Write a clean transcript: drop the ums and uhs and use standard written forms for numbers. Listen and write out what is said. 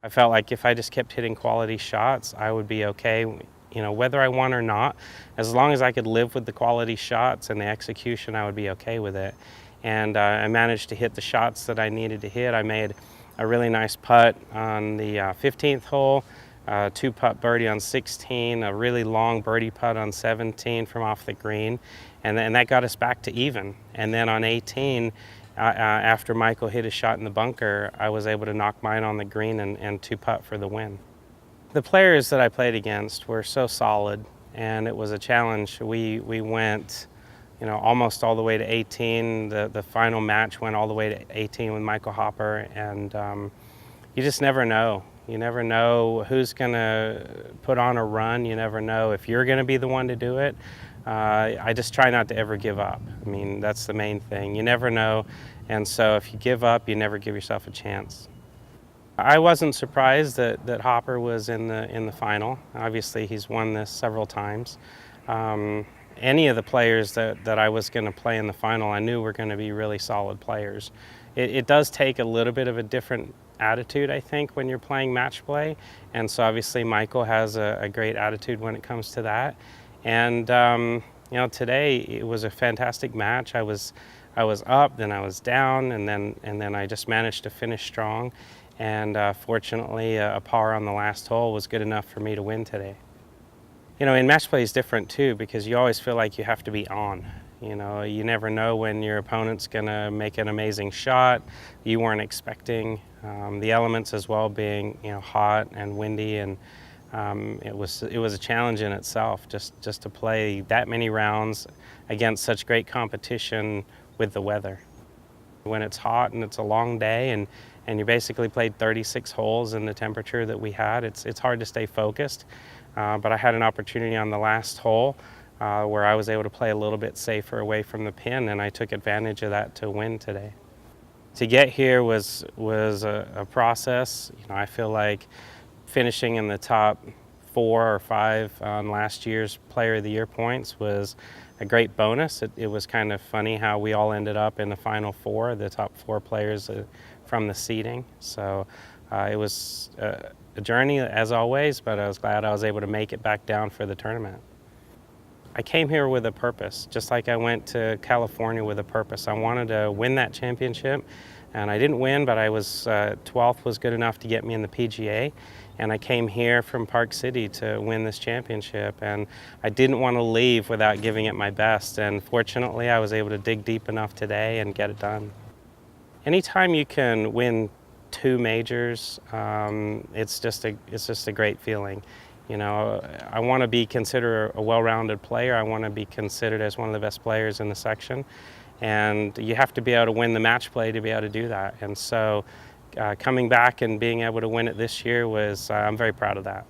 I felt like if I just kept hitting quality shots, I would be okay, whether I won or not. As long as I could live with the quality shots and the execution, I would be okay with it. And I managed to hit the shots that I needed to hit. I made a really nice putt on the 15th hole, two-putt birdie on 16, a really long birdie putt on 17 from off the green, and that got us back to even. And then on 18, after Michael hit a shot in the bunker, I was able to knock mine on the green and two-putt for the win. The players that I played against were so solid, and it was a challenge. We went, almost all the way to 18. The final match went all the way to 18 with Michael Hopper, and you just never know. You never know who's going to put on a run. You never know if you're going to be the one to do it. I just try not to ever give up. I mean, that's the main thing. You never know, and so if you give up, you never give yourself a chance. I wasn't surprised that Hopper was in the final. Obviously, he's won this several times. Any of the players that I was going to play in the final, I knew were going to be really solid players. It does take a little bit of a different attitude, I think, when you're playing match play, and so obviously Michael has a great attitude when it comes to that. And today it was a fantastic match. I was up, then I was down, and then I just managed to finish strong. And fortunately, a par on the last hole was good enough for me to win today. In match play is different too, because you always feel like you have to be on. You never know when your opponent's going to make an amazing shot you weren't expecting. The elements as well being hot and windy, and it was a challenge in itself just to play that many rounds against such great competition with the weather. When it's hot and it's a long day and you basically played 36 holes in the temperature that we had, it's hard to stay focused. But I had an opportunity on the last hole where I was able to play a little bit safer away from the pin, and I took advantage of that to win today. To get here was a process. I feel like finishing in the top 4 or 5 on last year's Player of the Year points was a great bonus. It was kind of funny how we all ended up in the final 4, the top 4 players from the seeding. So it was a journey as always, but I was glad I was able to make it back down for the tournament. I came here with a purpose, just like I went to California with a purpose. I wanted to win that championship, and I didn't win, but I was 12th was good enough to get me in the PGA, and I came here from Park City to win this championship, and I didn't want to leave without giving it my best, and fortunately I was able to dig deep enough today and get it done. Anytime you can win 2 majors, it's just a great feeling. I want to be considered a well-rounded player. I want to be considered as one of the best players in the section, and you have to be able to win the match play to be able to do that. And so coming back and being able to win it this year I'm very proud of that.